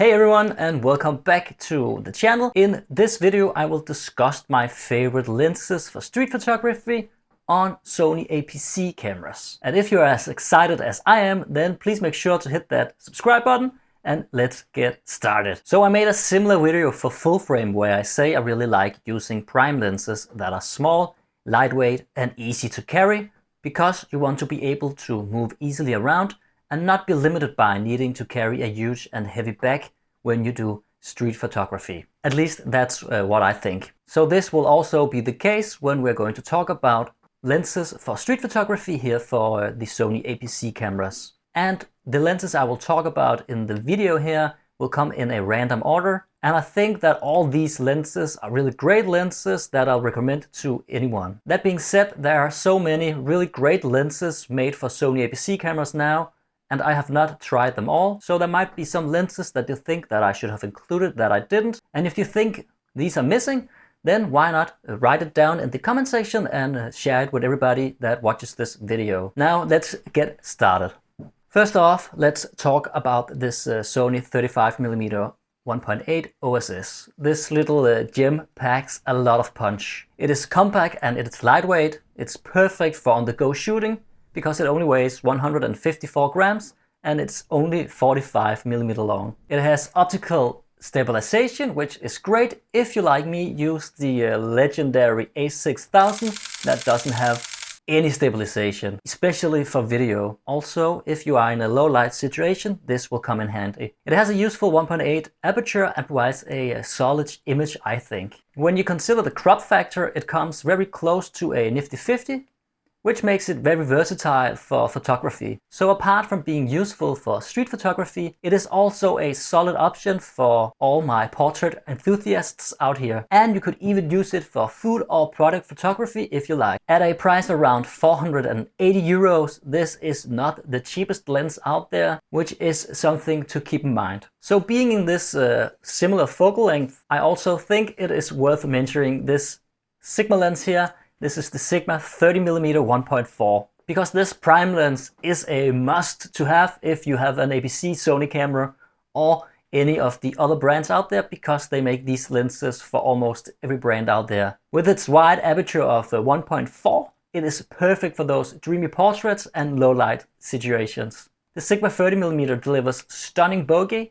Hey everyone, and welcome back to the channel. In this video I will discuss my favorite lenses for street photography on Sony APC cameras. And if you're as excited as I am, then please make sure to hit that subscribe button and let's get started. So I made a similar video for full frame where I say I really like using prime lenses that are small, lightweight and easy to carry, because you want to be able to move easily around and not be limited by needing to carry a huge and heavy bag when you do street photography. At least that's what I think. So this will also be the case when we're going to talk about lenses for street photography here for the Sony APC cameras. And the lenses I will talk about in the video here will come in a random order. And I think that all these lenses are really great lenses that I'll recommend to anyone. That being said, there are so many really great lenses made for Sony APC cameras now, and I have not tried them all. So there might be some lenses that you think that I should have included that I didn't. And if you think these are missing, then why not write it down in the comment section and share it with everybody that watches this video. Now let's get started. First off, let's talk about this Sony 35mm 1.8 OSS. This little gem packs a lot of punch. It is compact and it's lightweight. It's perfect for on-the-go shooting because it only weighs 154 grams and it's only 45mm long. It has optical stabilization, which is great if you, like me, use the legendary A6000 that doesn't have any stabilization, especially for video. Also, if you are in a low light situation, this will come in handy. It has a useful 1.8 aperture and provides a solid image, I think. When you consider the crop factor, it comes very close to a nifty 50, which makes it very versatile for photography. So apart from being useful for street photography, it is also a solid option for all my portrait enthusiasts out here. And you could even use it for food or product photography if you like. At a price around 480 euros, this is not the cheapest lens out there, which is something to keep in mind. So being in this similar focal length, I also think it is worth mentioning this Sigma lens here. This is the Sigma 30mm 1.4, because this prime lens is a must to have if you have an APC Sony camera or any of the other brands out there, because they make these lenses for almost every brand out there. With its wide aperture of 1.4, it is perfect for those dreamy portraits and low light situations. The Sigma 30mm delivers stunning bokeh,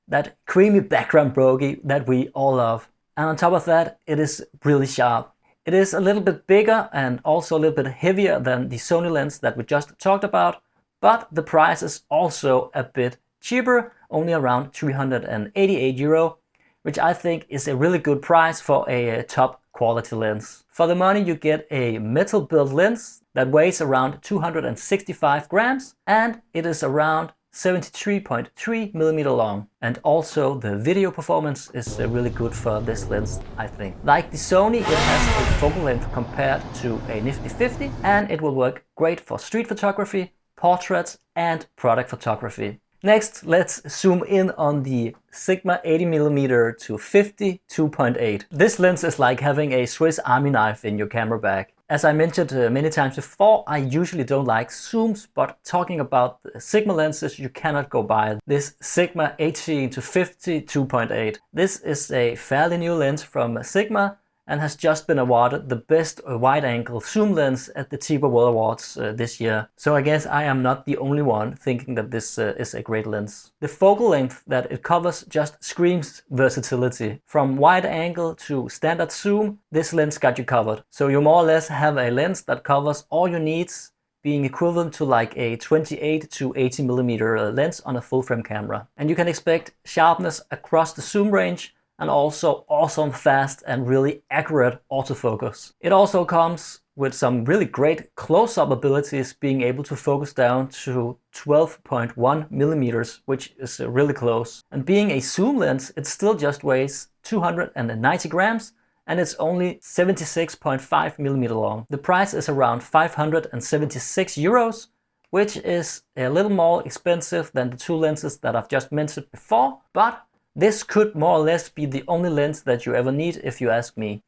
that creamy background bokeh that we all love. And on top of that, it is really sharp. It is a little bit bigger and also a little bit heavier than the Sony lens that we just talked about, but the price is also a bit cheaper, only around 388 euro, which I think is a really good price for a top quality lens. For the money you get a metal built lens that weighs around 265 grams and it is around 73.3mm long. And also the video performance is really good for this lens, I think. Like the Sony, it has a focal length compared to a nifty 50 and it will work great for street photography, portraits and product photography. Next, let's zoom in on the Sigma 80mm to 50 2.8. This lens is like having a Swiss Army knife in your camera bag. As I mentioned many times before, I usually don't like zooms, but talking about the Sigma lenses, you cannot go by this Sigma 80 to 50 2.8. This is a fairly new lens from Sigma and has just been awarded the best wide-angle zoom lens at the TIFF World Awards this year. So I guess I am not the only one thinking that this is a great lens. The focal length that it covers just screams versatility. From wide-angle to standard zoom, this lens got you covered. So you more or less have a lens that covers all your needs, being equivalent to like a 28 to 80mm lens on a full-frame camera. And you can expect sharpness across the zoom range, and also awesome, fast and really accurate autofocus. It also comes with some really great close-up abilities, being able to focus down to 12.1mm, which is really close. And being a zoom lens, it still just weighs 290 grams and it's only 76.5mm long. The price is around 576 euros, which is a little more expensive than the two lenses that I've just mentioned before, but this could more or less be the only lens that you ever need if you ask me.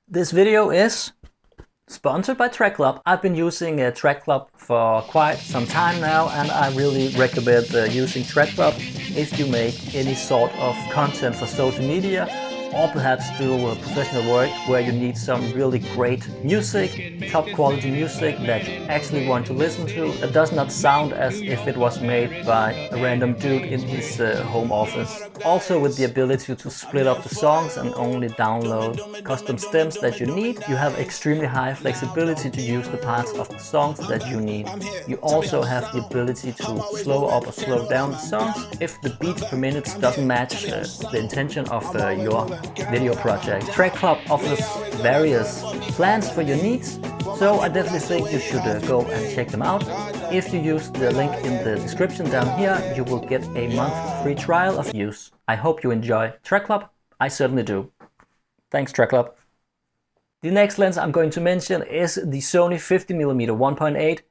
This video is Sponsored by Track Club. I've been using Track Club for quite some time now, and I really recommend using Track Club if you make any sort of content for social media, or perhaps do professional work where you need some really great music, top quality music that you actually want to listen to, that does not sound as if it was made by a random dude in his home office. Also with the ability to split up the songs and only download custom stems that you need, you have extremely high flexibility to use the parts of the songs that you need. You also have the ability to slow up or slow down the songs if the beats per minute doesn't match the intention of your video project. Track Club offers various plans for your needs, so I definitely think you should go and check them out. If you use the link in the description down here, you will get a month free trial of use. I hope you enjoy Track Club. I certainly do. Thanks, Track Club. The next lens I'm going to mention is the Sony 50mm 1.8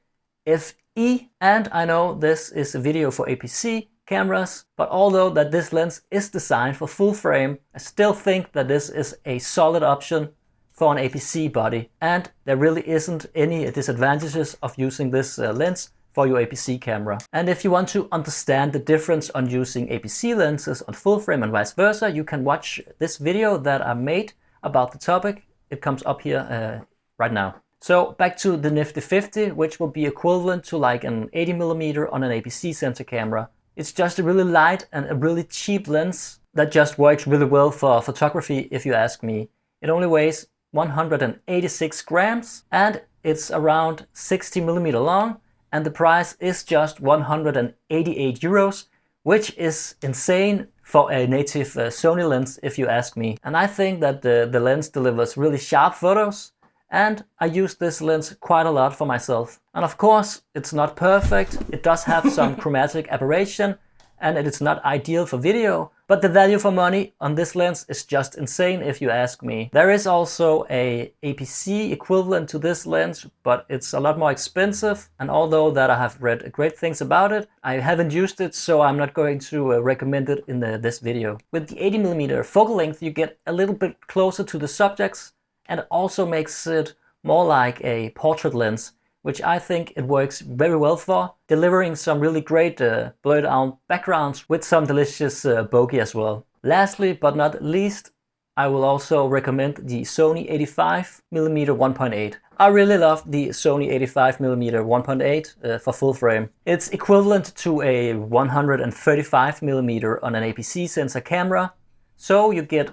FE, and I know this is a video for APC cameras, but although that this lens is designed for full frame, I still think that this is a solid option for an APC body, and there really isn't any disadvantages of using this lens for your APC camera. And if you want to understand the difference on using APC lenses on full frame and vice versa, you can watch this video that I made about the topic. It comes up here right now. So back to the Nifty 50, which will be equivalent to like an 80mm on an APC-sensor camera. It's just a really light and a really cheap lens that just works really well for photography, if you ask me. It only weighs 186 grams and it's around 60mm long, and the price is just 188 euros, which is insane for a native Sony lens, if you ask me. And I think that the lens delivers really sharp photos, and I use this lens quite a lot for myself. And of course, it's not perfect. It does have some chromatic aberration, and it is not ideal for video, but the value for money on this lens is just insane, if you ask me. There is also a APC equivalent to this lens, but it's a lot more expensive, and although that I have read great things about it, I haven't used it, so I'm not going to recommend it in this video. With the 80mm focal length, you get a little bit closer to the subjects, and it also makes it more like a portrait lens, which I think it works very well for, delivering some really great blurred out backgrounds with some delicious bokeh as well. Lastly but not least, I will also recommend the Sony 85mm 1.8. I really love the Sony 85mm 1.8 for full frame. It's equivalent to a 135mm on an APC sensor camera, so you get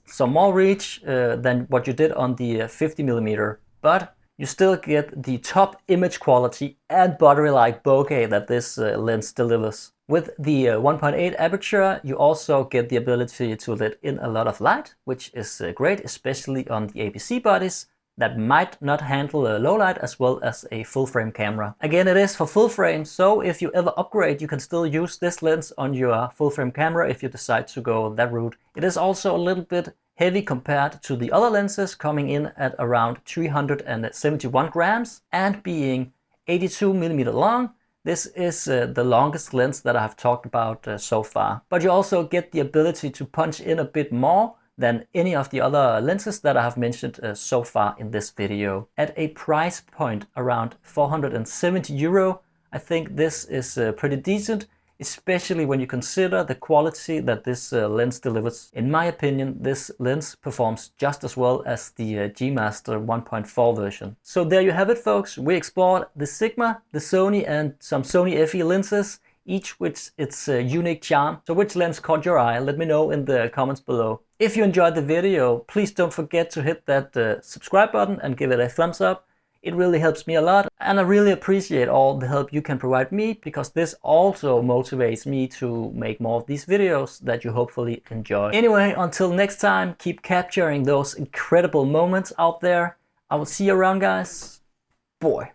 some more reach than what you did on the 50mm, but you still get the top image quality and buttery-like bokeh that this lens delivers. With the 1.8 aperture, you also get the ability to let in a lot of light, which is great, especially on the APC bodies that might not handle low light as well as a full frame camera. Again, it is for full frame, so if you ever upgrade, you can still use this lens on your full frame camera if you decide to go that route. It is also a little bit heavy compared to the other lenses, coming in at around 371 grams and being 82mm long. This is the longest lens that I have talked about so far. But you also get the ability to punch in a bit more than any of the other lenses that I have mentioned so far in this video. At a price point around 470 euro, I think this is pretty decent, especially when you consider the quality that this lens delivers. In my opinion, this lens performs just as well as the G Master 1.4 version. So there you have it, folks. We explored the Sigma, the Sony, and some Sony FE lenses, each with its unique charm. So which lens caught your eye? Let me know in the comments below. If you enjoyed the video, please don't forget to hit that subscribe button and give it a thumbs up. It really helps me a lot, and I really appreciate all the help you can provide me, because this also motivates me to make more of these videos that you hopefully enjoy. Anyway, until next time, keep capturing those incredible moments out there. I will see you around, guys. Boy.